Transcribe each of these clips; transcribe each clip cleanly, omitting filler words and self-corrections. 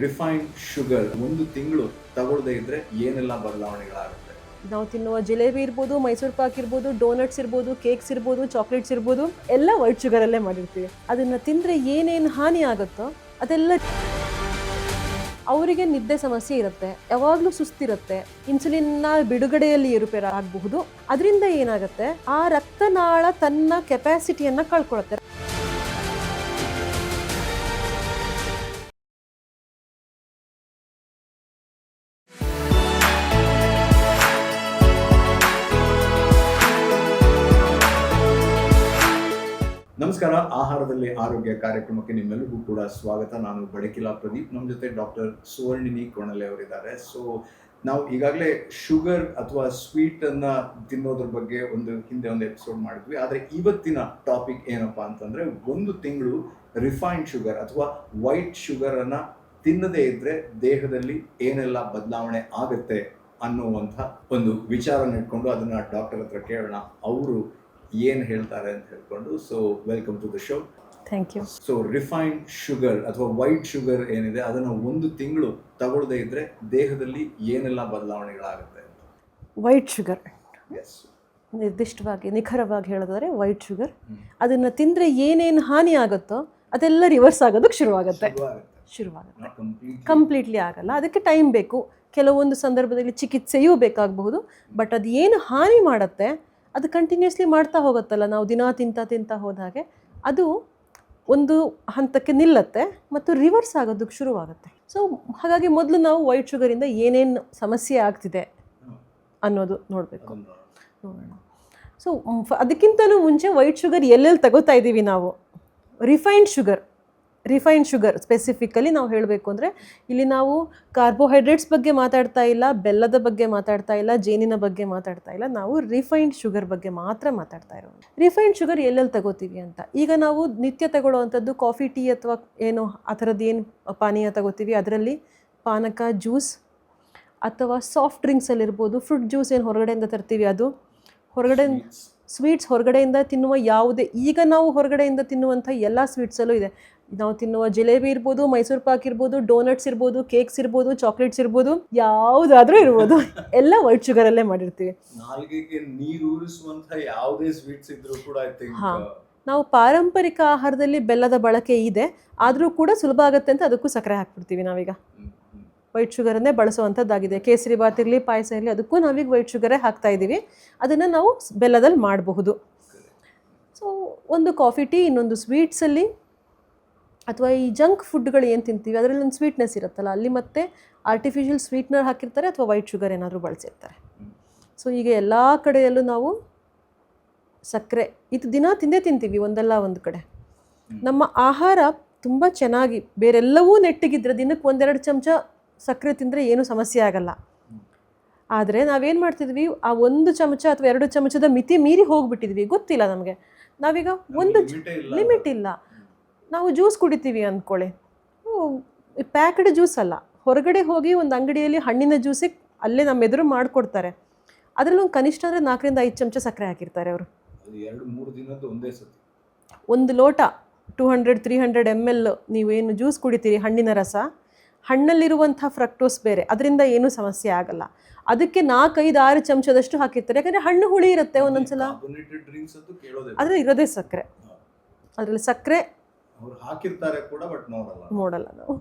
Refined sugar ಒಂದು ತಿಂಗಳು ತಗೊಳ್ಳದೇ ಇದ್ರೆ ಏನೆಲ್ಲ ಬದಲಾವಣೆಗಳಾಗುತ್ತೆ? ನಾವು ತಿನ್ನುವ ಜಿಲೇಬಿ ಇರ್ಬೋದು, ಮೈಸೂರು ಪಾಕ್ ಇರ್ಬೋದು, ಡೋನಟ್ಸ್ ಇರ್ಬೋದು, ಕೇಕ್ಸ್ ಇರ್ಬೋದು, ಚಾಕ್ಲೇಟ್ಸ್ ಇರ್ಬೋದು, ಎಲ್ಲ ವೈಟ್ ಶುಗರಲ್ಲೇ ಮಾಡಿರ್ತೀವಿ. ಅದನ್ನು ತಿಂದರೆ ಏನೇನು ಹಾನಿ ಆಗುತ್ತೋ ಅದೆಲ್ಲ. ಅವರಿಗೆ ನಿದ್ದೆ ಸಮಸ್ಯೆ ಇರುತ್ತೆ, ಯಾವಾಗಲೂ ಸುಸ್ತಿರುತ್ತೆ, ಇನ್ಸುಲಿನ್ನ ಬಿಡುಗಡೆಯಲ್ಲಿ ಏರುಪೇರು ಆಗಬಹುದು. ಅದರಿಂದ ಏನಾಗುತ್ತೆ, ಆ ರಕ್ತನಾಳ ತನ್ನ ಕೆಪಾಸಿಟಿಯನ್ನು ಕಳ್ಕೊಳುತ್ತೆ. ನಮಸ್ಕಾರ, ಆಹಾರದಲ್ಲಿ ಆರೋಗ್ಯ ಕಾರ್ಯಕ್ರಮಕ್ಕೆ ನಿಮ್ಮೆಲ್ಲರಿಗೂ ಕೂಡ ಸ್ವಾಗತ. ನಾನು ಬಡಕಿಲಾ ಪ್ರದೀಪ್. ನಮ್ಮ ಜೊತೆ ಡಾಕ್ಟರ್ ಸುವರ್ಣಿನಿ ಕೊಣಲೆ ಅವರಿದ್ದಾರೆ. ಸೊ ನಾವು ಈಗಾಗಲೇ ಶುಗರ್ ಅಥವಾ ಸ್ವೀಟ್ ಅನ್ನ ತಿನ್ನೋದ್ರ ಬಗ್ಗೆ ಹಿಂದೆ ಒಂದು ಎಪಿಸೋಡ್ ಮಾಡಿದ್ವಿ. ಆದರೆ ಇವತ್ತಿನ ಟಾಪಿಕ್ ಏನಪ್ಪಾ ಅಂತಂದ್ರೆ, ಒಂದು ತಿಂಗಳು ರಿಫೈನ್ಡ್ ಶುಗರ್ ಅಥವಾ ವೈಟ್ ಶುಗರ್ ಅನ್ನ ತಿನ್ನದೇ ಇದ್ರೆ ದೇಹದಲ್ಲಿ ಏನೆಲ್ಲ ಬದಲಾವಣೆ ಆಗುತ್ತೆ ಅನ್ನುವಂಥ ಒಂದು ವಿಚಾರನ ಇಟ್ಕೊಂಡು ಅದನ್ನ ಡಾಕ್ಟರ್ ಹತ್ರ ಕೇಳೋಣ, ಅವರು ಏನು ಹೇಳ್ತಾರೆ ಅಂತ ಹೇಳ್ಕೊಂಡು. So welcome to the show. Thank you. So refined sugar ಅಥವಾ ವೈಟ್ ಶುಗರ್ ಏನಿದೆ, ಅದನ್ನು ಒಂದು ತಿಂಗಳು ತಗೊಳ್ಳದೇ ಇದ್ರೆ ದೇಹದಲ್ಲಿ ಏನೆಲ್ಲ ಬದಲಾವಣೆಗಳಾಗುತ್ತೆ? ವೈಟ್ ಶುಗರ್, ಎಸ್, ನಿರ್ದಿಷ್ಟವಾಗಿ ನಿಖರವಾಗಿ ಹೇಳಿದ್ರೆ ವೈಟ್ ಶುಗರ್, ಅದನ್ನು ತಿಂದರೆ ಏನೇನು ಹಾನಿ ಆಗುತ್ತೋ ಅದೆಲ್ಲ ರಿವರ್ಸ್ ಆಗೋದಕ್ಕೆ ಶುರುವಾಗುತ್ತೆ. ಕಂಪ್ಲೀಟ್ಲಿ ಆಗಲ್ಲ, ಅದಕ್ಕೆ ಟೈಮ್ ಬೇಕು. ಕೆಲವೊಂದು ಸಂದರ್ಭದಲ್ಲಿ ಚಿಕಿತ್ಸೆಯೂ ಬೇಕಾಗಬಹುದು. ಬಟ್ ಅದು ಏನು ಹಾನಿ ಮಾಡುತ್ತೆ ಅದು ಕಂಟಿನ್ಯೂಸ್ಲಿ ಮಾಡ್ತಾ ಹೋಗುತ್ತಲ್ಲ, ನಾವು ದಿನ ತಿಂತಾ ಹೋದ ಹಾಗೆ ಅದು ಒಂದು ಹಂತಕ್ಕೆ ನಿಲ್ಲತ್ತೆ ಮತ್ತು ರಿವರ್ಸ್ ಆಗೋದಕ್ಕೆ ಶುರುವಾಗುತ್ತೆ. ಸೊ ಹಾಗಾಗಿ ಮೊದಲು ನಾವು ವೈಟ್ ಶುಗರಿಂದ ಏನೇನು ಸಮಸ್ಯೆ ಆಗ್ತಿದೆ ಅನ್ನೋದು ನೋಡಬೇಕು. ನೋಡೋಣ. ಸೊ ಅದಕ್ಕಿಂತಲೂ ಮುಂಚೆ ವೈಟ್ ಶುಗರ್ ಎಲ್ಲೆಲ್ಲಿ ತಗೋತಾ ಇದ್ದೀವಿ ನಾವು? ರಿಫೈನ್ಡ್ ಶುಗರ್ ಸ್ಪೆಸಿಫಿಕಲಿ ನಾವು ಹೇಳಬೇಕು ಅಂದರೆ, ಇಲ್ಲಿ ನಾವು ಕಾರ್ಬೋಹೈಡ್ರೇಟ್ಸ್ ಬಗ್ಗೆ ಮಾತಾಡ್ತಾ ಇಲ್ಲ, ಬೆಲ್ಲದ ಬಗ್ಗೆ ಮಾತಾಡ್ತಾ ಇಲ್ಲ, ಜೇನಿನ ಬಗ್ಗೆ ಮಾತಾಡ್ತಾ ಇಲ್ಲ. ನಾವು ರಿಫೈನ್ಡ್ ಶುಗರ್ ಬಗ್ಗೆ ಮಾತ್ರ ಮಾತಾಡ್ತಾ ಇರೋದು. ರಿಫೈನ್ಡ್ ಶುಗರ್ ಎಲ್ಲೆಲ್ಲಿ ತಗೋತೀವಿ ಅಂತ, ಈಗ ನಾವು ನಿತ್ಯ ತಗೊಳ್ಳೋವಂಥದ್ದು ಕಾಫಿ, ಟೀ ಅಥವಾ ಏನು ಆ ಥರದ್ದು ಏನು ಪಾನೀಯ ತಗೋತೀವಿ, ಅದರಲ್ಲಿ ಪಾನಕ, ಜ್ಯೂಸ್ ಅಥವಾ ಸಾಫ್ಟ್ ಡ್ರಿಂಕ್ಸಲ್ಲಿರ್ಬೋದು, ಫ್ರೂಟ್ ಜ್ಯೂಸ್ ಏನು ಹೊರಗಡೆಯಿಂದ ತರ್ತೀವಿ ಅದು, ಹೊರಗಡೆ ಸ್ವೀಟ್ಸ್ ಹೊರಗಡೆಯಿಂದ ತಿನ್ನುವ ಯಾವುದೇ, ಈಗ ನಾವು ಹೊರಗಡೆಯಿಂದ ತಿನ್ನುವಂಥ ಎಲ್ಲ ಸ್ವೀಟ್ಸಲ್ಲೂ ಇದೆ. ನಾವು ತಿನ್ನುವ ಜಿಲೇಬಿ ಇರ್ಬೋದು, ಮೈಸೂರು ಪಾಕ್ ಇರ್ಬೋದು, ಡೋನಟ್ಸ್ ಇರ್ಬೋದು, ಕೇಕ್ಸ್ ಇರ್ಬೋದು, ಚಾಕ್ಲೇಟ್ಸ್ ಇರ್ಬೋದು, ಯಾವುದಾದ್ರೂ ಇರ್ಬೋದು, ಎಲ್ಲ ವೈಟ್ ಶುಗರಲ್ಲೇ ಮಾಡಿರ್ತೀವಿ. ನಾಲ್ಗೆಗೆ ನೀರೂರಿಸುವಂಥ ಯಾವುದೇ ಸ್ವೀಟ್ಸ್ ಇದ್ರೂ ಕೂಡ ನಾವು ಪಾರಂಪರಿಕ ಆಹಾರದಲ್ಲಿ ಬೆಲ್ಲದ ಬಳಕೆ ಇದೆ, ಆದರೂ ಕೂಡ ಸುಲಭ ಆಗುತ್ತೆ ಅಂತ ಅದಕ್ಕೂ ಸಕ್ಕರೆ ಹಾಕ್ಬಿಡ್ತೀವಿ. ನಾವೀಗ ವೈಟ್ ಶುಗರನ್ನೇ ಬಳಸುವಂಥದ್ದಾಗಿದೆ. ಕೇಸರಿ ಬಾತ್ ಇರಲಿ, ಪಾಯಸ ಇರಲಿ, ಅದಕ್ಕೂ ನಾವೀಗ ವೈಟ್ ಶುಗರೇ ಹಾಕ್ತಾ ಇದ್ದೀವಿ. ಅದನ್ನು ನಾವು ಬೆಲ್ಲದಲ್ಲಿ ಮಾಡಬಹುದು. ಸೊ ಒಂದು ಕಾಫಿ, ಟೀ, ಇನ್ನೊಂದು ಸ್ವೀಟ್ಸಲ್ಲಿ ಅಥವಾ ಈ ಜಂಕ್ ಫುಡ್ಗಳು ಏನು ತಿಂತೀವಿ ಅದರಲ್ಲಿ ಒಂದು ಸ್ವೀಟ್ನೆಸ್ ಇರುತ್ತಲ್ಲ, ಅಲ್ಲಿ ಮತ್ತೆ ಆರ್ಟಿಫಿಷಿಯಲ್ ಸ್ವೀಟ್ನರ್ ಹಾಕಿರ್ತಾರೆ ಅಥವಾ ವೈಟ್ ಶುಗರ್ ಏನಾದರೂ ಬಳಸಿರ್ತಾರೆ. ಸೊ ಈಗ ಎಲ್ಲ ಕಡೆಯಲ್ಲೂ ನಾವು ಸಕ್ಕರೆ ಇದು ದಿನ ತಿಂತೀವಿ ಒಂದಲ್ಲ ಒಂದು ಕಡೆ. ನಮ್ಮ ಆಹಾರ ತುಂಬ ಚೆನ್ನಾಗಿ ಬೇರೆಲ್ಲವೂ ನೆಟ್ಟಿಗಿದ್ರೆ ದಿನಕ್ಕೆ 1-2 ಚಮಚ ಸಕ್ಕರೆ ತಿಂದರೆ ಏನೂ ಸಮಸ್ಯೆ ಆಗಲ್ಲ. ಆದರೆ ನಾವೇನು ಮಾಡ್ತಿದ್ವಿ, ಆ 1 ಚಮಚ ಅಥವಾ 2 ಚಮಚದ ಮಿತಿ ಮೀರಿ ಹೋಗಿಬಿಟ್ಟಿದ್ವಿ, ಗೊತ್ತಿಲ್ಲ ನಮಗೆ. ನಾವೀಗ ಒಂದು ಲಿಮಿಟ್ ಇಲ್ಲ. ನಾವು ಜ್ಯೂಸ್ ಕುಡಿತೀವಿ ಅಂದ್ಕೊಳ್ಳಿ, ಪ್ಯಾಕ್ಡ್ ಜ್ಯೂಸ್ ಅಲ್ಲ, ಹೊರಗಡೆ ಹೋಗಿ ಒಂದು ಅಂಗಡಿಯಲ್ಲಿ ಹಣ್ಣಿನ ಜ್ಯೂಸಿಗೆ ಅಲ್ಲೇ ನಮ್ಮ ಎದುರು ಮಾಡಿಕೊಡ್ತಾರೆ. ಅದರಲ್ಲಿ ಒಂದು ಕನಿಷ್ಠ ಅಂದರೆ 4-5 ಚಮಚ ಸಕ್ಕರೆ ಹಾಕಿರ್ತಾರೆ ಅವರು. 2-3 ದಿನದ್ದು ಒಂದೇ ಸತಿ ಒಂದು ಲೋಟ 200-300 ml ನೀವೇನು ಜ್ಯೂಸ್ ಕುಡಿತೀರಿ, ಹಣ್ಣಿನ ರಸ, ಹಣ್ಣಲ್ಲಿರುವಂಥ ಫ್ರಕ್ಟೋಸ್ ಬೇರೆ, ಅದರಿಂದ ಏನೂ ಸಮಸ್ಯೆ ಆಗಲ್ಲ. ಅದಕ್ಕೆ 4-5-6 ಚಮಚದಷ್ಟು ಹಾಕಿರ್ತಾರೆ, ಯಾಕಂದರೆ ಹಣ್ಣು ಹುಳಿ ಇರುತ್ತೆ ಒಂದೊಂದ್ಸಲ. ಅದರಲ್ಲಿ ಇರೋದೇ ಸಕ್ಕರೆ, ಅದರಲ್ಲಿ ಸಕ್ಕರೆ ಹಾಕಿರ್ತಾರೆ ಕೂಡ, ಬಟ್ ನೋಡಲ್ಲ ನಾವು.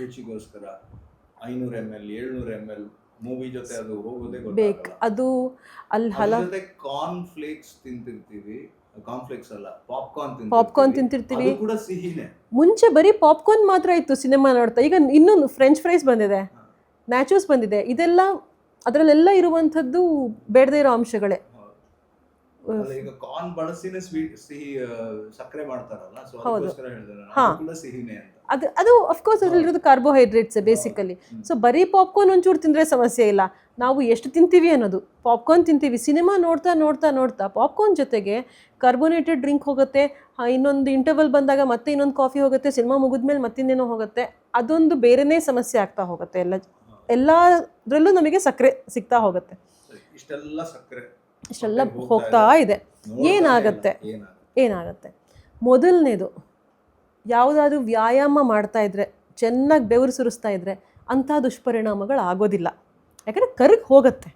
ರುಚಿಗೋಸ್ಕರ 500 ml 700 ml ಮೂವಿ ಜೊತೆ ಅದು ಹೋಗೋದೇ ಬೇಕು. ಅದು ಅಲ್ಲಿ ಕಾರ್ನ್ ಫ್ಲೇಕ್ಸ್ ತಿಂತಿರ್ತೀವಿ, ಕಾನ್ಫ್ಲೆಕ್ಸ್ ಅಲ್ಲ, ಪಾಪ್ಕಾರ್ನ್ ತಿಂತಿರ್ತೀವಿ. ಕೂಡ ಸಿಹಿನೇ. ಮುಂಚೆ ಬರೀ ಪಾಪ್ಕಾರ್ನ್ ಮಾತ್ರ ಇತ್ತು ಸಿನಿಮಾ ನೋಡ್ತಾ, ಈಗ ಇನ್ನೊಂದು ಫ್ರೆಂಚ್ ಫ್ರೈಸ್ ಬಂದಿದೆ, ನ್ಯಾಚೋಸ್ ಬಂದಿದೆ. ಇದೆಲ್ಲ ಅದರಲ್ಲೆಲ್ಲ ಇರುವಂಥದ್ದು ಬೇಡದೇ ಇರೋ ಅಂಶಗಳೇ. ಈಗ ಕಾರ್ನ್ ಬಳಸಿನೇ ಸಿಹಿ ಸಕ್ಕರೆ ಮಾಡ್ತಾರಲ್ಲ, ಸೊ ಅದಕ್ಕೋಸ್ಕರ ಹೇಳಿದೆ ನಾನು, ಕೂಡ ಸಿಹಿನೇ ಅಂತ. ಅದು ಅಫ್ಕೋರ್ಸ್ ಅದರಲ್ಲಿರೋದು ಕಾರ್ಬೋಹೈಡ್ರೇಟ್ಸ್ ಬೇಸಿಕಲಿ. ಸೊ ಬರೀ ಪಾಪ್ಕಾರ್ನ್ ಒಂಚೂರು ತಿಂದರೆ ಸಮಸ್ಯೆ ಇಲ್ಲ, ನಾವು ಎಷ್ಟು ತಿಂತೀವಿ ಅನ್ನೋದು. ಪಾಪ್ಕಾರ್ನ್ ತಿಂತೀವಿ, ಸಿನಿಮಾ ನೋಡ್ತಾ ಪಾಪ್ಕಾರ್ನ್ ಜೊತೆಗೆ ಕಾರ್ಬೋನೇಟೆಡ್ ಡ್ರಿಂಕ್ ಹೋಗುತ್ತೆ, ಇನ್ನೊಂದು ಇಂಟರ್ವಲ್ ಬಂದಾಗ ಮತ್ತೆ ಇನ್ನೊಂದು ಕಾಫಿ ಹೋಗುತ್ತೆ, ಸಿನಿಮಾ ಮುಗಿದ್ಮೇಲೆ ಮತ್ತಿನ್ನೇನೋ ಹೋಗುತ್ತೆ. ಅದೊಂದು ಬೇರೆನೇ ಸಮಸ್ಯೆ ಆಗ್ತಾ ಹೋಗುತ್ತೆ. ಎಲ್ಲದರಲ್ಲೂ ನಮಗೆ ಸಕ್ಕರೆ ಸಿಗ್ತಾ ಹೋಗುತ್ತೆ. ಇಷ್ಟೆಲ್ಲ ಹೋಗ್ತಾ ಇದೆ. ಏನಾಗುತ್ತೆ ಮೊದಲನೇದು, ಯಾವುದಾದ್ರೂ ವ್ಯಾಯಾಮ ಮಾಡ್ತಾ ಇದ್ರೆ ಚೆನ್ನಾಗಿ ಬೆವರು ಸುರಿಸ್ತಾ ಇದ್ದರೆ ಅಂಥ ದುಷ್ಪರಿಣಾಮಗಳು ಆಗೋದಿಲ್ಲ. ಯಾಕಂದರೆ ಕರಗಿ ಹೋಗುತ್ತೆ.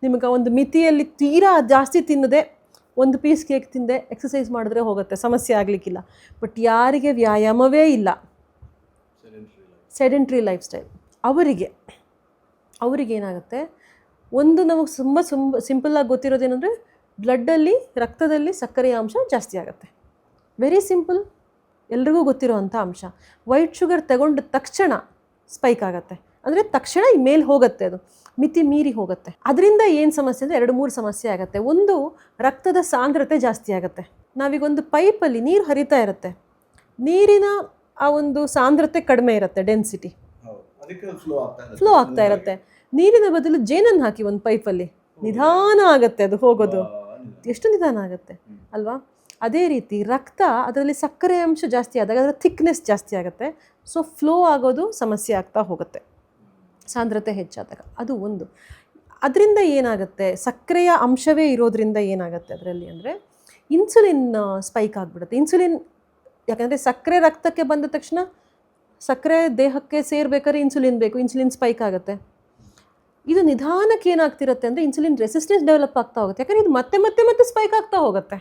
ನಿಮಗೆ ಒಂದು ಮಿತಿಯಲ್ಲಿ ತೀರಾ ಜಾಸ್ತಿ ತಿನ್ನದೆ ಒಂದು ಪೀಸ್ ಕೇಕ್ ತಿಂದೆ ಎಕ್ಸಸೈಸ್ ಮಾಡಿದ್ರೆ ಹೋಗುತ್ತೆ, ಸಮಸ್ಯೆ ಆಗಲಿಕ್ಕಿಲ್ಲ. ಬಟ್ ಯಾರಿಗೆ ವ್ಯಾಯಾಮವೇ ಇಲ್ಲ, ಸೆಡೆಂಟ್ರಿ ಲೈಫ್ ಸ್ಟೈಲ್, ಅವರಿಗೇನಾಗುತ್ತೆ, ಒಂದು ನಮಗೆ ತುಂಬ ಸಿಂಪಲ್ಲಾಗಿ ಗೊತ್ತಿರೋದೇನೆಂದರೆ ಬ್ಲಡ್ಡಲ್ಲಿ, ರಕ್ತದಲ್ಲಿ ಸಕ್ಕರೆಯ ಅಂಶ ಜಾಸ್ತಿ ಆಗುತ್ತೆ. ವೆರಿ ಸಿಂಪಲ್, ಎಲ್ರಿಗೂ ಗೊತ್ತಿರೋ ಅಂಥ ಅಂಶ. ವೈಟ್ ಶುಗರ್ ತಗೊಂಡ ತಕ್ಷಣ ಸ್ಪೈಕ್ ಆಗುತ್ತೆ, ಅಂದರೆ ತಕ್ಷಣ ಮೇಲೆ ಹೋಗುತ್ತೆ, ಅದು ಮಿತಿ ಮೀರಿ ಹೋಗುತ್ತೆ. ಅದರಿಂದ ಏನು ಸಮಸ್ಯೆ ಅಂದರೆ 2-3 ಸಮಸ್ಯೆ ಆಗುತ್ತೆ. ಒಂದು, ರಕ್ತದ ಸಾಂದ್ರತೆ ಜಾಸ್ತಿ ಆಗುತ್ತೆ. ನಾವೀಗೊಂದು ಪೈಪಲ್ಲಿ ನೀರು ಹರಿತಾ ಇರುತ್ತೆ, ನೀರಿನ ಆ ಒಂದು ಸಾಂದ್ರತೆ ಕಡಿಮೆ ಇರುತ್ತೆ, ಡೆನ್ಸಿಟಿ ಫ್ಲೋ ಆಗ್ತಾ ಇರುತ್ತೆ. ನೀರಿನ ಬದಲು ಜೇನನ್ನು ಹಾಕಿ ಒಂದು ಪೈಪಲ್ಲಿ, ನಿಧಾನ ಆಗುತ್ತೆ ಅದು ಹೋಗೋದು. ಎಷ್ಟು ನಿಧಾನ ಆಗುತ್ತೆ ಅಲ್ವಾ? ಅದೇ ರೀತಿ ರಕ್ತ, ಅದರಲ್ಲಿ ಸಕ್ಕರೆ ಅಂಶ ಜಾಸ್ತಿ ಆದಾಗ ಅದರ ಥಿಕ್ನೆಸ್ ಜಾಸ್ತಿ ಆಗುತ್ತೆ. ಸೊ ಫ್ಲೋ ಆಗೋದು ಸಮಸ್ಯೆ ಆಗ್ತಾ ಹೋಗುತ್ತೆ ಸಾಂದ್ರತೆ ಹೆಚ್ಚಾದಾಗ. ಅದು ಒಂದು. ಅದರಿಂದ ಏನಾಗುತ್ತೆ, ಸಕ್ಕರೆಯ ಅಂಶವೇ ಇರೋದ್ರಿಂದ ಏನಾಗುತ್ತೆ ಅದರಲ್ಲಿ ಅಂದರೆ ಇನ್ಸುಲಿನ್ ಸ್ಪೈಕ್ ಆಗಿಬಿಡುತ್ತೆ. ಇನ್ಸುಲಿನ್, ಯಾಕಂದರೆ ಸಕ್ಕರೆ ರಕ್ತಕ್ಕೆ ಬಂದ ತಕ್ಷಣ ಸಕ್ಕರೆ ದೇಹಕ್ಕೆ ಸೇರ್ಬೇಕಾದ್ರೆ ಇನ್ಸುಲಿನ್ ಬೇಕು, ಇನ್ಸುಲಿನ್ ಸ್ಪೈಕ್ ಆಗುತ್ತೆ. ಇದು ನಿಧಾನಕ್ಕೆ ಏನಾಗ್ತಿರುತ್ತೆ ಅಂದರೆ ಇನ್ಸುಲಿನ್ ರೆಸಿಸ್ಟೆನ್ಸ್ ಡೆವಲಪ್ ಆಗ್ತಾ ಹೋಗುತ್ತೆ. ಯಾಕಂದರೆ ಇದು ಮತ್ತೆ ಮತ್ತೆ ಮತ್ತೆ ಸ್ಪೈಕ್ ಆಗ್ತಾ ಹೋಗುತ್ತೆ.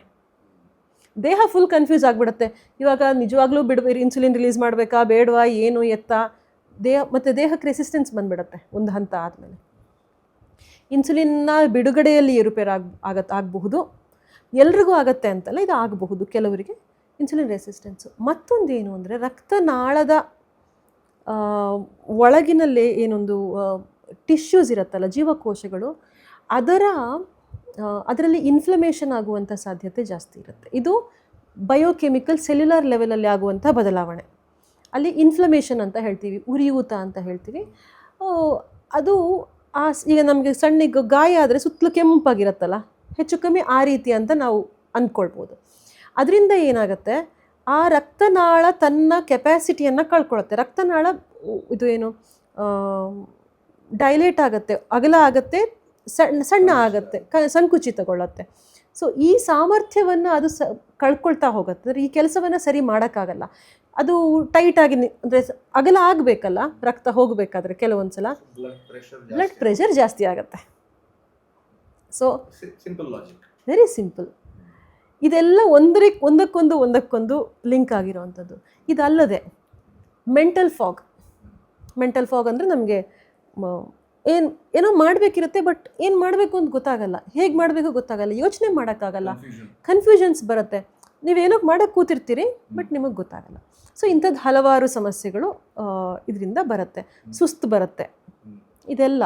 ದೇಹ ಫುಲ್ ಕನ್ಫ್ಯೂಸ್ ಆಗಿಬಿಡುತ್ತೆ. ಇವಾಗ ನಿಜವಾಗ್ಲೂ ಇನ್ಸುಲಿನ್ ರಿಲೀಸ್ ಮಾಡಬೇಕಾ ಬೇಡವಾ, ಏನು ಎತ್ತ, ದೇಹಕ್ಕೆ ರೆಸಿಸ್ಟೆನ್ಸ್ ಬಂದ್ಬಿಡುತ್ತೆ ಒಂದು ಹಂತ ಆದಮೇಲೆ. ಇನ್ಸುಲಿನ್ನ ಬಿಡುಗಡೆಯಲ್ಲಿ ಏರುಪೇರು ಆಗಬಹುದು. ಎಲ್ರಿಗೂ ಆಗತ್ತೆ ಅಂತಲ್ಲ, ಇದು ಆಗಬಹುದು ಕೆಲವರಿಗೆ ಇನ್ಸುಲಿನ್ ರೆಸಿಸ್ಟೆನ್ಸು. ಮತ್ತೊಂದೇನು ಅಂದರೆ ರಕ್ತನಾಳದ ಒಳಗಿನಲ್ಲೇ ಏನೊಂದು ಟಿಶ್ಯೂಸ್ ಇರುತ್ತಲ್ಲ, ಜೀವಕೋಶಗಳು, ಅದರಲ್ಲಿ ಇನ್ಫ್ಲಮೇಷನ್ ಆಗುವಂಥ ಸಾಧ್ಯತೆ ಜಾಸ್ತಿ ಇರುತ್ತೆ. ಇದು ಬಯೋಕೆಮಿಕಲ್ ಸೆಲ್ಯುಲರ್ ಲೆವೆಲಲ್ಲಿ ಆಗುವಂಥ ಬದಲಾವಣೆ. ಅಲ್ಲಿ ಇನ್ಫ್ಲಮೇಷನ್ ಅಂತ ಹೇಳ್ತೀವಿ, ಉರಿಯೂತ ಅಂತ ಹೇಳ್ತೀವಿ. ಅದು ಈಗ ನಮಗೆ ಸಣ್ಣ ಗಾಯ ಆದರೆ ಸುತ್ತಲೂ ಕೆಂಪಾಗಿರುತ್ತಲ್ಲ, ಹೆಚ್ಚು ಕಮ್ಮಿ ಆ ರೀತಿ ಅಂತ ನಾವು ಅಂದ್ಕೊಳ್ಬೋದು. ಅದರಿಂದ ಏನಾಗುತ್ತೆ, ಆ ರಕ್ತನಾಳ ತನ್ನ ಕೆಪ್ಯಾಸಿಟಿಯನ್ನು ಕಳ್ಕೊಳ್ಳುತ್ತೆ. ರಕ್ತನಾಳ ಇದು ಏನು ಡೈಲೇಟ್ ಆಗುತ್ತೆ, ಅಗಲ ಆಗುತ್ತೆ, ಸಣ್ಣ ಆಗುತ್ತೆ, ಸಂಕುಚಿತಗೊಳ್ಳುತ್ತೆ. ಸೊ ಈ ಸಾಮರ್ಥ್ಯವನ್ನು ಅದು ಕಳ್ಕೊಳ್ತಾ ಹೋಗುತ್ತೆ. ಅಂದರೆ ಈ ಕೆಲಸವನ್ನು ಸರಿ ಮಾಡೋಕ್ಕಾಗಲ್ಲ. ಅದು ಟೈಟಾಗಿ ಅಂದರೆ ಅಗಲ ಆಗಬೇಕಲ್ಲ, ರಕ್ತ ಹೋಗಬೇಕಾದ್ರೆ ಕೆಲವೊಂದು ಸಲ ಬ್ಲಡ್ ಪ್ರೆಷರ್ ಜಾಸ್ತಿ ಆಗುತ್ತೆ. So very simple. ಇದೆಲ್ಲ ಒಂದಕ್ಕೊಂದು ಲಿಂಕ್ ಆಗಿರೋವಂಥದ್ದು. ಇದಲ್ಲದೆ ಮೆಂಟಲ್ ಫಾಗ್ ಅಂದರೆ ನಮಗೆ ಏನೋ ಮಾಡಬೇಕಿರುತ್ತೆ, ಬಟ್ ಏನು ಮಾಡಬೇಕು ಅಂತ ಗೊತ್ತಾಗಲ್ಲ, ಹೇಗೆ ಮಾಡಬೇಕು ಗೊತ್ತಾಗಲ್ಲ, ಯೋಚನೆ ಮಾಡೋಕ್ಕಾಗಲ್ಲ, ಕನ್ಫ್ಯೂಷನ್ಸ್ ಬರುತ್ತೆ. ನೀವೇನೋ ಮಾಡೋಕ್ಕೆ ಕೂತಿರ್ತೀರಿ, ಬಟ್ ನಿಮಗೆ ಗೊತ್ತಾಗಲ್ಲ. ಸೊ ಇಂಥದ್ದು ಹಲವಾರು ಸಮಸ್ಯೆಗಳು ಇದರಿಂದ ಬರುತ್ತೆ. ಸುಸ್ತು ಬರುತ್ತೆ, ಇದೆಲ್ಲ.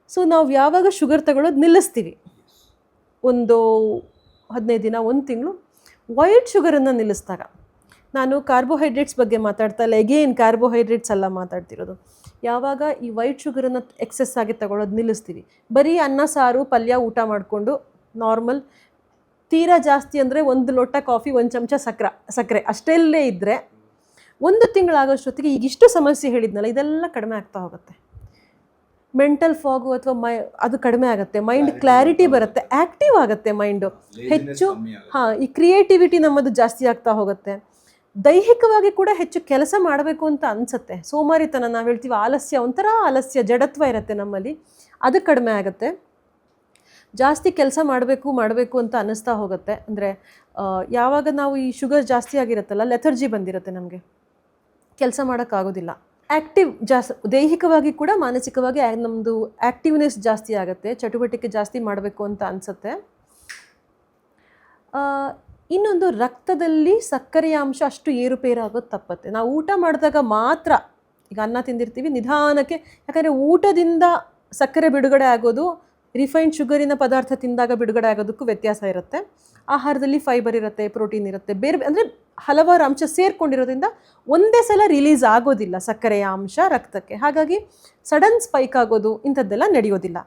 ಸೊ ನಾವು ಯಾವಾಗ ಶುಗರ್ ತಗೊಳ್ಳೋದು ನಿಲ್ಲಿಸ್ತೀವಿ, ಒಂದು 15 ದಿನ, 1 ತಿಂಗಳು, ವೈಟ್ ಶುಗರನ್ನು ನಿಲ್ಲಿಸಿದಾಗ, ನಾನು ಕಾರ್ಬೋಹೈಡ್ರೇಟ್ಸ್ ಬಗ್ಗೆ ಮಾತಾಡ್ತಾ ಇಲ್ಲ, ಎಗೇನ್ ಕಾರ್ಬೋಹೈಡ್ರೇಟ್ಸ್ ಎಲ್ಲ ಮಾತಾಡ್ತಿರೋದು. ಯಾವಾಗ ಈ ವೈಟ್ ಶುಗರನ್ನು ಎಕ್ಸೆಸ್ ಆಗಿ ತಗೊಳ್ಳೋದು ನಿಲ್ಲಿಸ್ತೀವಿ, ಬರೀ ಅನ್ನ ಸಾರು ಪಲ್ಯ ಊಟ ಮಾಡಿಕೊಂಡು ನಾರ್ಮಲ್, ತೀರಾ ಜಾಸ್ತಿ ಅಂದರೆ 1 ಲೋಟ ಕಾಫಿ, 1 ಚಮಚ ಸಕ್ಕರೆ ಅಷ್ಟೆಲ್ಲೇ ಇದ್ದರೆ 1 ತಿಂಗಳಾಗೋಷ್ಟೊತ್ತಿಗೆ ಈಗಿಷ್ಟು ಸಮಸ್ಯೆ ಹೇಳಿದ್ನಲ್ಲ, ಇದೆಲ್ಲ ಕಡಿಮೆ ಆಗ್ತಾ ಹೋಗುತ್ತೆ. ಮೆಂಟಲ್ ಫಾಗು ಅಥವಾ ಅದು ಕಡಿಮೆ ಆಗುತ್ತೆ, ಮೈಂಡ್ ಕ್ಲಾರಿಟಿ ಬರುತ್ತೆ, ಆ್ಯಕ್ಟಿವ್ ಆಗುತ್ತೆ ಮೈಂಡು ಹೆಚ್ಚು. ಈ ಕ್ರಿಯೇಟಿವಿಟಿ ನಮ್ಮದು ಜಾಸ್ತಿ ಆಗ್ತಾ ಹೋಗುತ್ತೆ. ದೈಹಿಕವಾಗಿ ಕೂಡ ಹೆಚ್ಚು ಕೆಲಸ ಮಾಡಬೇಕು ಅಂತ ಅನಿಸುತ್ತೆ. ಸೋಮಾರಿತನ ನಾವು ಹೇಳ್ತೀವಿ, ಒಂಥರ ಆಲಸ್ಯ, ಜಡತ್ವ ಇರುತ್ತೆ ನಮ್ಮಲ್ಲಿ, ಅದು ಕಡಿಮೆ ಆಗುತ್ತೆ. ಜಾಸ್ತಿ ಕೆಲಸ ಮಾಡಬೇಕು ಅಂತ ಅನ್ನಿಸ್ತಾ ಹೋಗುತ್ತೆ. ಅಂದರೆ ಯಾವಾಗ ನಾವು ಈ ಶುಗರ್ ಜಾಸ್ತಿ ಆಗಿರುತ್ತಲ್ಲ, ಲೆಥರ್ಜಿ ಬಂದಿರುತ್ತೆ, ನಮಗೆ ಕೆಲಸ ಮಾಡೋಕ್ಕಾಗೋದಿಲ್ಲ. ದೈಹಿಕವಾಗಿ ಕೂಡ ಮಾನಸಿಕವಾಗಿ ನಮ್ಮದು ಆ್ಯಕ್ಟಿವ್ನೆಸ್ ಜಾಸ್ತಿ ಆಗುತ್ತೆ, ಚಟುವಟಿಕೆ ಜಾಸ್ತಿ ಮಾಡಬೇಕು ಅಂತ ಅನಿಸುತ್ತೆ. ಇನ್ನೊಂದು, ರಕ್ತದಲ್ಲಿ ಸಕ್ಕರೆಯ ಅಂಶ ಅಷ್ಟು ಏರುಪೇರು ಆಗೋದು ತಪ್ಪತ್ತೆ. ನಾವು ಊಟ ಮಾಡಿದಾಗ ಮಾತ್ರ, ಈಗ ಅನ್ನ ತಿಂದಿರ್ತೀವಿ ನಿಧಾನಕ್ಕೆ, ಯಾಕಂದರೆ ಊಟದಿಂದ ಸಕ್ಕರೆ ಬಿಡುಗಡೆ ಆಗೋದು ರಿಫೈನ್ಡ್ ಶುಗರಿನ ಪದಾರ್ಥ ತಿಂದಾಗ ಬಿಡುಗಡೆ ಆಗೋದಕ್ಕೂ ವ್ಯತ್ಯಾಸ ಇರುತ್ತೆ. ಆಹಾರದಲ್ಲಿ ಫೈಬರ್ ಇರುತ್ತೆ, ಪ್ರೋಟೀನ್ ಇರುತ್ತೆ, ಬೇರೆ ಅಂದರೆ ಹಲವಾರು ಅಂಶ ಸೇರಿಕೊಂಡಿರೋದ್ರಿಂದ ಒಂದೇ ಸಲ ರಿಲೀಸ್ ಆಗೋದಿಲ್ಲ ಸಕ್ಕರೆಯ ಅಂಶ ರಕ್ತಕ್ಕೆ. ಹಾಗಾಗಿ ಸಡನ್ ಸ್ಪೈಕ್ ಆಗೋದು ಇಂಥದ್ದೆಲ್ಲ ನಡೆಯೋದಿಲ್ಲ.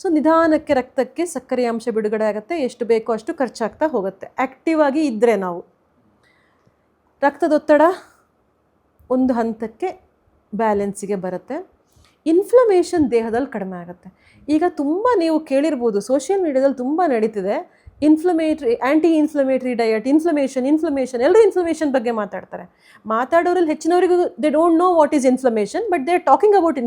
ಸೊ ನಿಧಾನಕ್ಕೆ ರಕ್ತಕ್ಕೆ ಸಕ್ಕರೆಯ ಅಂಶ ಬಿಡುಗಡೆ ಆಗುತ್ತೆ, ಎಷ್ಟು ಬೇಕೋ ಅಷ್ಟು ಖರ್ಚಾಗ್ತಾ ಹೋಗುತ್ತೆ. ಆ್ಯಕ್ಟಿವ್ ಆಗಿ ಇದ್ದರೆ ನಾವು, ರಕ್ತದೊತ್ತಡ ಒಂದು ಹಂತಕ್ಕೆ ಬ್ಯಾಲೆನ್ಸಿಗೆ ಬರುತ್ತೆ. ಇನ್ಫ್ಲಮೇಷನ್ ದೇಹದಲ್ಲಿ ಕಡಿಮೆ ಆಗುತ್ತೆ. ಈಗ ತುಂಬ ನೀವು ಕೇಳಿರ್ಬೋದು, ಸೋಷಿಯಲ್ ಮೀಡಿಯಾದಲ್ಲಿ ತುಂಬ ನಡೀತಿದೆ, ಆ್ಯಂಟಿ ಇನ್ಫ್ಲಮೇಟ್ರಿ ಡಯಟ್, ಇನ್ಫ್ಲಮೇಷನ್ ಎಲ್ಲರೂ ಇನ್ಫ್ಲಮೇಷನ್ ಬಗ್ಗೆ ಮಾತಾಡ್ತಾರೆ. ಮಾತಾಡೋರಲ್ಲಿ ಹೆಚ್ಚಿನವರಿಗೂ they don't know what is inflammation, but they are talking about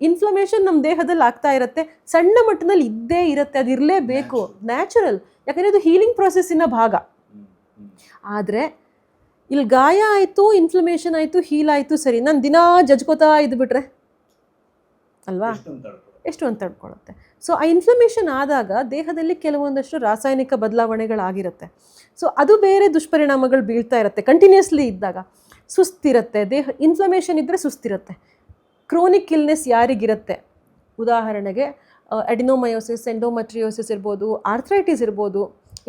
inflammation ನಮ್ಮ ದೇಹದಲ್ಲಿ ಆಗ್ತಾ ಇರುತ್ತೆ, ಸಣ್ಣ ಮಟ್ಟದಲ್ಲಿ ಇದ್ದೇ ಇರುತ್ತೆ, ಅದು ಇರಲೇಬೇಕು, ನ್ಯಾಚುರಲ್, ಯಾಕಂದರೆ ಅದು ಹೀಲಿಂಗ್ ಪ್ರೊಸೆಸ್ಸಿನ ಭಾಗ. ಆದರೆ ಇಲ್ಲಿ ಗಾಯ ಆಯಿತು, ಇನ್ಫ್ಲಮೇಷನ್ ಆಯಿತು, ಹೀಲ್ ಆಯಿತು, ಸರಿ, ನಾನು ದಿನಾ ಜಜ್ಕೋತಾ ಇದ್ಬಿಟ್ರೆ ಅಲ್ವಾ, ಎಷ್ಟು ಅಂತ ತಡ್ಕೊಳ್ಳುತ್ತೆ. ಸೊ ಆ ಇನ್ಫ್ಲಮೇಷನ್ ಆದಾಗ ದೇಹದಲ್ಲಿ ಕೆಲವೊಂದಷ್ಟು ರಾಸಾಯನಿಕ ಬದಲಾವಣೆಗಳಾಗಿರುತ್ತೆ. ಸೊ ಅದು ಬೇರೆ ದುಷ್ಪರಿಣಾಮಗಳು ಬೀಳ್ತಾ ಇರುತ್ತೆ ಕಂಟಿನ್ಯೂಸ್ಲಿ ಇದ್ದಾಗ. ಸುಸ್ತಿರುತ್ತೆ ದೇಹ, ಇನ್ಫ್ಲಮೇಷನ್ ಇದ್ದರೆ ಸುಸ್ತಿರುತ್ತೆ. ಕ್ರೋನಿಕ್ ಇಲ್ನೆಸ್ ಯಾರಿಗಿರುತ್ತೆ, ಉದಾಹರಣೆಗೆ ಅಡಿನೋಮಯೋಸಿಸ್, ಎಂಡೋಮೆಟ್ರಿಯೋಸಿಸ್ ಇರ್ಬೋದು, ಆರ್ಥ್ರೈಟಿಸ್ ಇರ್ಬೋದು,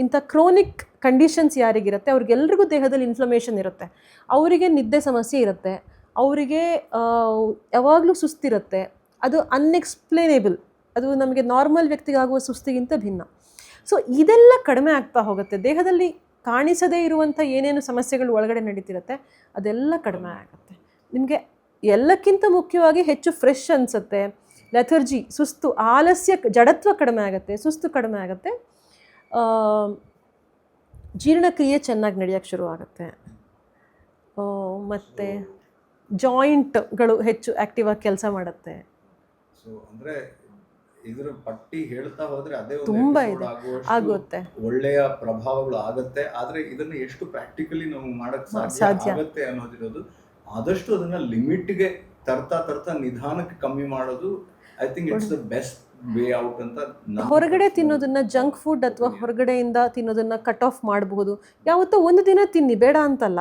ಇಂಥ ಕ್ರೋನಿಕ್ ಕಂಡೀಷನ್ಸ್ ಯಾರಿಗಿರುತ್ತೆ ಅವ್ರಿಗೆಲ್ರಿಗೂ ದೇಹದಲ್ಲಿ ಇನ್ಫ್ಲಮೇಷನ್ ಇರುತ್ತೆ. ಅವರಿಗೆ ನಿದ್ದೆ ಸಮಸ್ಯೆ ಇರುತ್ತೆ, ಅವರಿಗೆ ಯಾವಾಗಲೂ ಸುಸ್ತಿರುತ್ತೆ. ಅದು ಅನ್ಎಕ್ಸ್ಪ್ಲೇನೇಬಲ್, ಅದು ನಮಗೆ ನಾರ್ಮಲ್ ವ್ಯಕ್ತಿಗಾಗುವ ಸುಸ್ತಿಗಿಂತ ಭಿನ್ನ. ಸೊ ಇದೆಲ್ಲ ಕಡಿಮೆ ಆಗ್ತಾ ಹೋಗುತ್ತೆ. ದೇಹದಲ್ಲಿ ಕಾಣಿಸದೇ ಇರುವಂಥ ಏನೇನು ಸಮಸ್ಯೆಗಳು ಒಳಗಡೆ ನಡೀತಿರುತ್ತೆ ಅದೆಲ್ಲ ಕಡಿಮೆ ಆಗುತ್ತೆ. ನಿಮಗೆ ಎಲ್ಲಕ್ಕಿಂತ ಮುಖ್ಯವಾಗಿ ಹೆಚ್ಚು ಫ್ರೆಶ್ ಅನಿಸುತ್ತೆ, ಲೆಥರ್ಜಿ, ಸುಸ್ತು, ಆಲಸ್ಯ, ಜಡತ್ವ ಕಡಿಮೆ ಆಗುತ್ತೆ, ಸುಸ್ತು ಕಡಿಮೆ ಆಗುತ್ತೆ, ಜೀರ್ಣಕ್ರಿಯೆ ಚೆನ್ನಾಗಿ ನಡೆಯೋಕ್ಕೆ ಶುರು ಆಗುತ್ತೆ, ಮತ್ತು ಜಾಯಿಂಟ್ಗಳು ಹೆಚ್ಚು ಆ್ಯಕ್ಟಿವ್ ಆಗಿ ಕೆಲಸ ಮಾಡುತ್ತೆ. ಸೊ ಅಂದರೆ ಇದರ ಪಟ್ಟಿ ಹೇಳ್ತಾ ಹೋದ್ರೆ ಅದೇ ತುಂಬ ಇದೆ, ಆಗುತ್ತೆ, ಒಳ್ಳೆಯ ಪ್ರಭಾವಗಳು ಆಗುತ್ತೆ. ಆದರೆ ಇದನ್ನು ಎಷ್ಟು ಪ್ರಾಕ್ಟಿಕಲಿ ನಾವು ಮಾಡಕ್ಕೆ ಸಾಧ್ಯ ಆಗುತ್ತೆ ಅನ್ನೋದಿರೋದು, ಆದಷ್ಟು ಅದನ್ನ ಲಿಮಿಟ್ಗೆ ತರ್ತಾ ನಿಧಾನಕ್ಕೆ ಕಮ್ಮಿ ಮಾಡೋದು, I think it's the best way out ಅಂತ. ಹೊರಗಡೆ ತಿನ್ನೋದನ್ನ, ಜಂಕ್ ಫುಡ್ ಅಥವಾ ಹೊರಗಡೆಯಿಂದ ತಿನ್ನೋದನ್ನ ಕಟ್ ಆಫ್ ಮಾಡಬಹುದು. ಯಾವತ್ತೋ ಒಂದು ದಿನ ತಿನ್ನಿ, ಬೇಡ ಅಂತಲ್ಲ,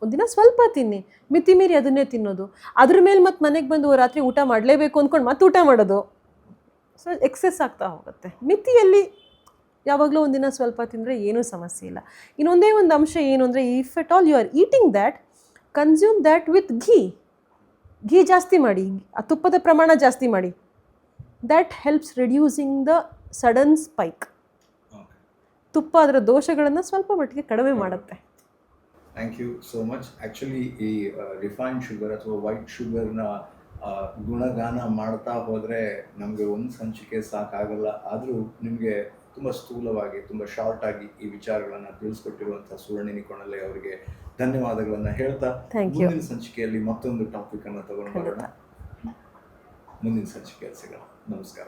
ಒಂದಿನ ಸ್ವಲ್ಪ ತಿನ್ನಿ, ಮಿತಿ ಮೀರಿ ಅದನ್ನೇ ತಿನ್ನೋದು, ಅದ್ರ ಮೇಲೆ ಮತ್ತೆ ಮನೆಗೆ ಬಂದು ರಾತ್ರಿ ಊಟ ಮಾಡಲೇಬೇಕು ಅಂದ್ಕೊಂಡು ಮತ್ತೆ ಊಟ ಮಾಡೋದು, ಸೊ ಎಕ್ಸೆಸ್ ಆಗ್ತಾ ಹೋಗುತ್ತೆ. ಮಿತಿಯಲ್ಲಿ ಯಾವಾಗಲೂ ಒಂದಿನ ಸ್ವಲ್ಪ ತಿಂದರೆ ಏನೂ ಸಮಸ್ಯೆ ಇಲ್ಲ. ಇನ್ನೊಂದೇ ಒಂದು ಅಂಶ ಏನು ಅಂದರೆ, if at all you are eating that, consume that with ghee ಜಾಸ್ತಿ ಮಾಡಿ, ಆ ತುಪ್ಪದ ಪ್ರಮಾಣ ಜಾಸ್ತಿ ಮಾಡಿ. That helps reducing the sudden spike. ತುಪ್ಪ ಅದರ ದೋಷಗಳನ್ನು ಸ್ವಲ್ಪ ಮಟ್ಟಿಗೆ ಕಡಿಮೆ ಮಾಡುತ್ತೆ. Thank you so much. Actually ಈ ರಿಫೈನ್ಡ್ ಶುಗರ್ ಅಥವಾ ವೈಟ್ ಶುಗರ್ನ ಗುಣಗಾನ ಮಾಡ್ತಾ ಹೋದರೆ ನಮಗೆ ಒಂದು ಸಂಚಿಕೆ ಸಾಕಾಗಲ್ಲ. ಆದರೂ ನಿಮಗೆ ತುಂಬ ಸ್ಥೂಲವಾಗಿ, ತುಂಬ ಶಾರ್ಟಾಗಿ ಈ ವಿಚಾರಗಳನ್ನು ತಿಳಿಸ್ಕೊಟ್ಟಿರುವಂಥ ಸುವರ್ಣಿನಿ ಕೊಣಲೆ ಅವರಿಗೆ ಧನ್ಯವಾದಗಳನ್ನು ಹೇಳ್ತಾ, ಮುಂದಿನ ಸಂಚಿಕೆಯಲ್ಲಿ ಮತ್ತೊಂದು ಟಾಪಿಕ್ ಅನ್ನು ತಗೊಂಡು ಬರೋಣ. ಮುಂದಿನ ಸಂಚಿಕೆಯಲ್ಲಿ ಸಿಗೋಣ. ನಮಸ್ಕಾರ.